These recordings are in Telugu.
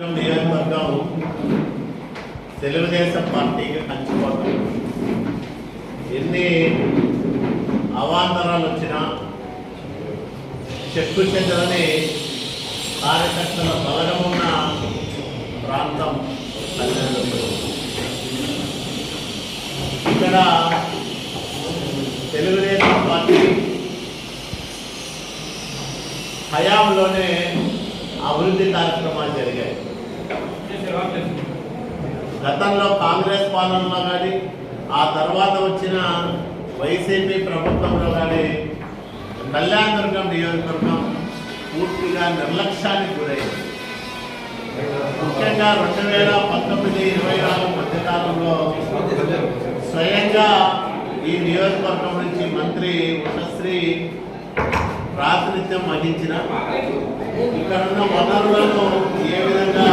నియోజకవర్గం తెలుగుదేశం పార్టీకి కంచిపోతాం. ఎన్ని అవాంతరాలు వచ్చినా చెక్కు చెందని కార్యకర్తల బలగమున్న ప్రాంతం ఇక్కడ తెలుగుదేశం పార్టీ హయాంలోనే అభివృద్ధి కార్యక్రమాలు జరిగాయి. గతంలో కాంగ్రెస్ పాలనలో కానీ ఆ తర్వాత వచ్చిన వైసీపీ ప్రభుత్వంలో కానీ కళ్యాణదుర్గం నియోజకవర్గం పూర్తిగా నిర్లక్ష్యానికి గురైంది. ముఖ్యంగా 2019-24 మధ్యకాలంలో స్వయంగా ఈ నియోజకవర్గం నుంచి మంత్రి ఉషశ్రీ ప్రాతినిధ్యం వహించిన ఇక్కడున్న వనరులను ఏ విధంగా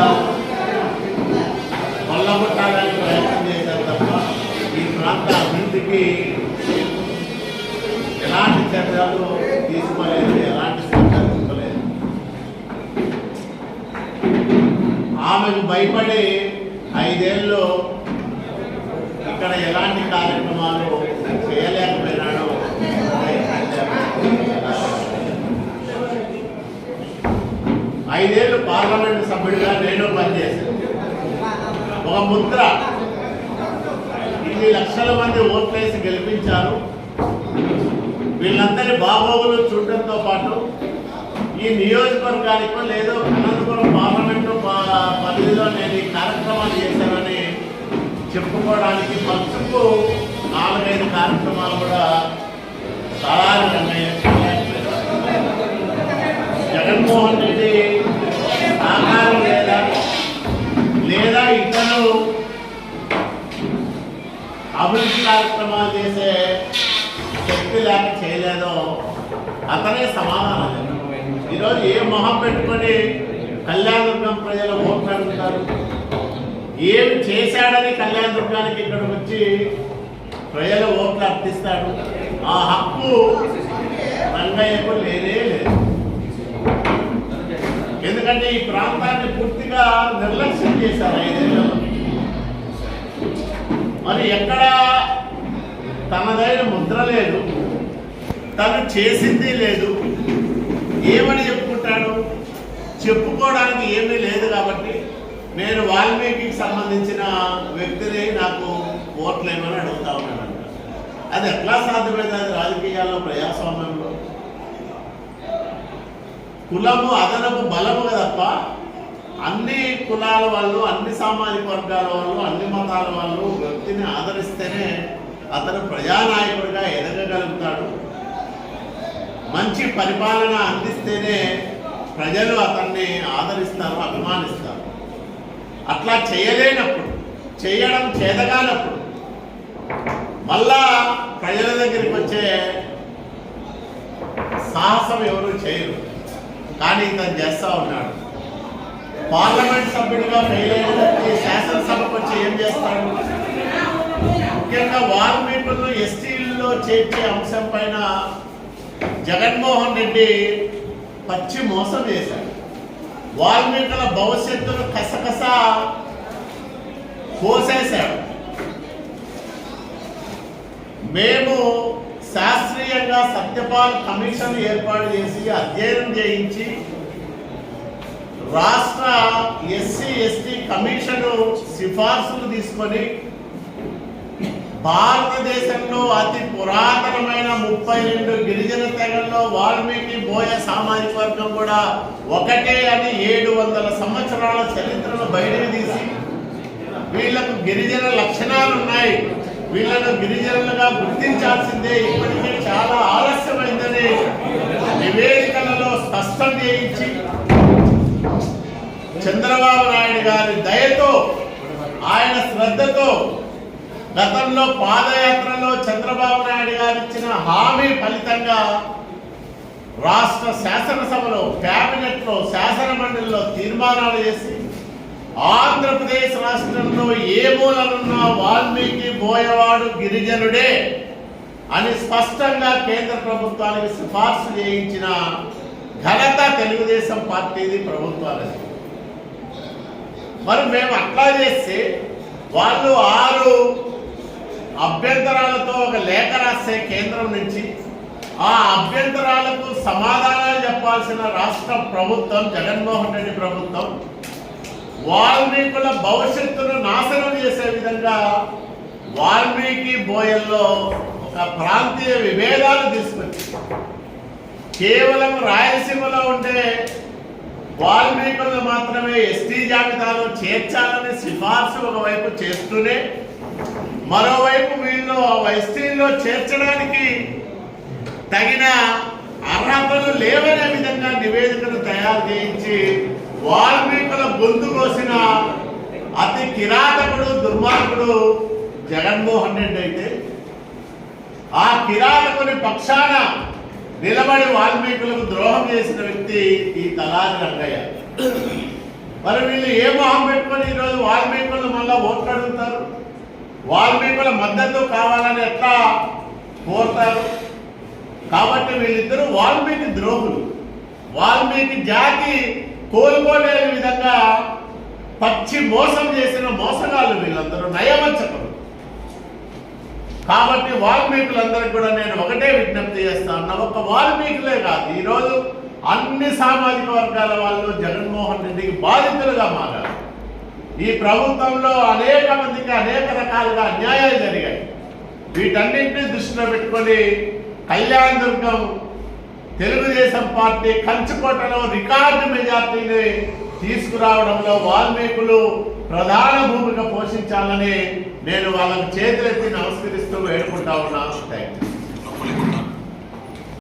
కొల్లగొట్టాలని ప్రయత్నం చేశారు తప్ప ఈ ప్రాంత అభివృద్ధికి ఎలాంటి చర్యలు తీసుకోలేదు, ఎలాంటి శ్రద్ధ తీసుకోలేదు. ఆమెకు భయపడి 5 ఏళ్ళు ఇక్కడ ఎలాంటి కార్యక్రమాలు చేయలేకపోయినాడు. 5 ఏళ్ళు పార్లమెంటు సభ్యుడిగా నేను పనిచేశాను. ఒక ముద్ర ఇన్ని లక్షల మంది ఓట్లేసి గెలిపించారు. వీళ్ళందరి బాగోగులు చూడటంతో పాటు ఈ నియోజకవర్గానికో లేదో అనంతపురం పార్లమెంటు పరిధిలో నేను ఈ కార్యక్రమాలు చేశానని చెప్పుకోవడానికి పక్షుకు 4-5 కార్యక్రమాలు కూడా చాలా జగన్మోహన్ రెడ్డి ఆకారం లేదా ఇతను అభివృద్ధి కార్యక్రమాలు చేసే శక్తి లేక చేయలేదో అతనే సమాధానం. ఈరోజు ఏ మొహం పెట్టుకొని కళ్యాణదుర్గం ప్రజలు ఓట్లు అడుగుతారు? ఏం చేశాడని కళ్యాణదుర్గానికి ఇక్కడికి వచ్చి ప్రజలు ఓట్లు అర్థిస్తాడు? ఆ హక్కు రంగయ్యకు లేనే లేదు. ఎందుకంటే ఈ ప్రాంతాన్ని పూర్తిగా నిర్లక్ష్యం చేశారు 5 ఏళ్ళలో. మరి ఎక్కడ తనదైన ముద్ర లేదు, తను చేసింది లేదు. ఏమని చెప్పుకుంటాడు? చెప్పుకోవడానికి ఏమీ లేదు. కాబట్టి నేను వాల్మీకి సంబంధించిన వ్యక్తిని నాకు ఓట్లేమని అడుగుతా ఉన్నాను. అది ఎట్లా సాధ్యమైంది? అది రాజకీయాల్లో, ప్రజాస్వామ్యంలో కులము అదనపు బలము తప్ప అన్ని కులాల వాళ్ళు, అన్ని సామాజిక వర్గాల వాళ్ళు, అన్ని మతాల వాళ్ళు వ్యక్తిని ఆదరిస్తేనే అతను ప్రజానాయకుడిగా ఎదగగలుగుతాడు. మంచి పరిపాలన అందిస్తేనే ప్రజలు అతన్ని ఆదరిస్తారు, అభిమానిస్తారు. అట్లా చేయలేనప్పుడు, చేయడం చేతగానప్పుడు మళ్ళా ప్రజల దగ్గరికి వచ్చే సాహసం ఎవరు చేయరు. కానీ ఇతను చేస్తూ ఉన్నాడు. పార్లమెంట్ సభ్యుడిగా ఫెయిల్ అయిన శాసనసభకు వచ్చి ఏం చేస్తాడు? ముఖ్యంగా వాల్మీకులను ఎస్టీల్లో చేర్చే అంశం పైన జగన్మోహన్ రెడ్డి పచ్చి మోసం చేశాడు. వాల్మీకుల భవిష్యత్తును కసకస కోసేశాడు. మేము శాస్త్రీయంగా సత్యపాల్ కమిషన్ ఏర్పాటు చేసి అధ్యయనం చేయించి రాష్ట్ర ఎస్సీ/ఎస్టీ కమిషను సిఫార్సులు తీసుకొని భారతదేశంలో అతి పురాతనమైన 32 గిరిజన తెగల్లో వాల్మీకి బోయ సామాజిక వర్గం కూడా ఒకటే అని 700 సంవత్సరాల చరిత్రను బయటకు తీసి వీళ్లకు గిరిజన లక్షణాలు ఉన్నాయి, వీళ్ళను గిరిజనులుగా గుర్తించాల్సిందే, ఇప్పటికే చాలా ఆలస్యమైందని నివేదికలలో స్పష్టం చేయించి చంద్రబాబు నాయుడు గారి దయతో, ఆయన శ్రద్ధతో గతంలో పాదయాత్రలో చంద్రబాబు నాయుడు గారు ఇచ్చిన హామీ ఫలితంగా రాష్ట్ర శాసనసభలో, కేబినెట్లో, శాసన మండలిలో తీర్మానాలు చేసి ఆంధ్రప్రదేశ్ రాష్ట్రంలో ఏ మూలనున్న వాల్మీకి బోయవాడు గిరిజనుడే అని స్పష్టంగా కేంద్ర ప్రభుత్వానికి సిఫార్సు చేయించిన ఘనత తెలుగుదేశం పార్టీది, ప్రభుత్వాలది. మరి మేము అట్లా చేస్తే వాళ్ళు 6 అభ్యంతరాలతో ఒక లేఖ రాసే కేంద్రం నుంచి ఆ అభ్యంతరాలకు సమాధానాలు చెప్పాల్సిన రాష్ట్ర ప్రభుత్వం, జగన్మోహన్ రెడ్డి ప్రభుత్వం వాల్మీకుల భవిష్యత్తును నాశనం చేసే విధంగా వాల్మీకి బోయల్లో ఒక ప్రాంతీయ విభేదాలు తీసుకొచ్చి కేవలం రాయలసీమలో ఉండే వాల్మీకులను మాత్రమే ఎస్టీ జాబితాలో చేర్చాలని సిఫార్సు ఒకవైపు చేస్తూనే మరోవైపు వీళ్ళు ఎస్టీలో చేర్చడానికి తగిన అర్హతలు లేవనే విధంగా నివేదికను తయారు చేయించి వాల్మీకుల గొంతు కోసిన అతి కిరాతకుడు, దుర్మార్గుడు జగన్మోహన్ రెడ్డి అయితే ఆ కిరాతకుని పక్షాన నిలబడి వాల్మీకులకు ద్రోహం చేసిన వ్యక్తి ఈ తలారి రంగయ్య. మరి వీళ్ళు ఏ మొహం పెట్టుకొని ఈరోజు వాల్మీకులను మళ్ళా ఓట్లు అడుగుతారు? వాల్మీకుల మద్దతు కావాలని ఎట్లా కోరుతారు? కాబట్టి వీళ్ళిద్దరూ వాల్మీకి ద్రోహులు. వాల్మీకి జాతి కోలుకోలేని విధంగా పచ్చి మోసం చేసిన మోసగాళ్ళు వీళ్ళందరూ, నయవంచకులు. కాబట్టి వాల్మీకులందరికీ కూడా నేను ఒకటే విజ్ఞప్తి చేస్తాను. ఒక్క వాల్మీకులే కాదు, ఈరోజు అన్ని సామాజిక వర్గాల వాళ్ళు జగన్మోహన్ రెడ్డికి బాధితులుగా మారారు. ఈ ప్రభుత్వంలో అనేక మందికి అనేక రకాలుగా అన్యాయాలు జరిగాయి. వీటన్నింటినీ దృష్టిలో పెట్టుకొని కళ్యాణ్ దుర్గం తెలుగుదేశం పార్టీ కంచుకోటలో రికార్డు మెజార్టీని తీసుకురావడంలో వాల్మీకులు ప్రధాన భూమిక పోషించాలని నేను వాళ్ళకు చేతులెత్తి నమస్కరిస్తూ వేడుకుంటా ఉన్నాను. Thank you.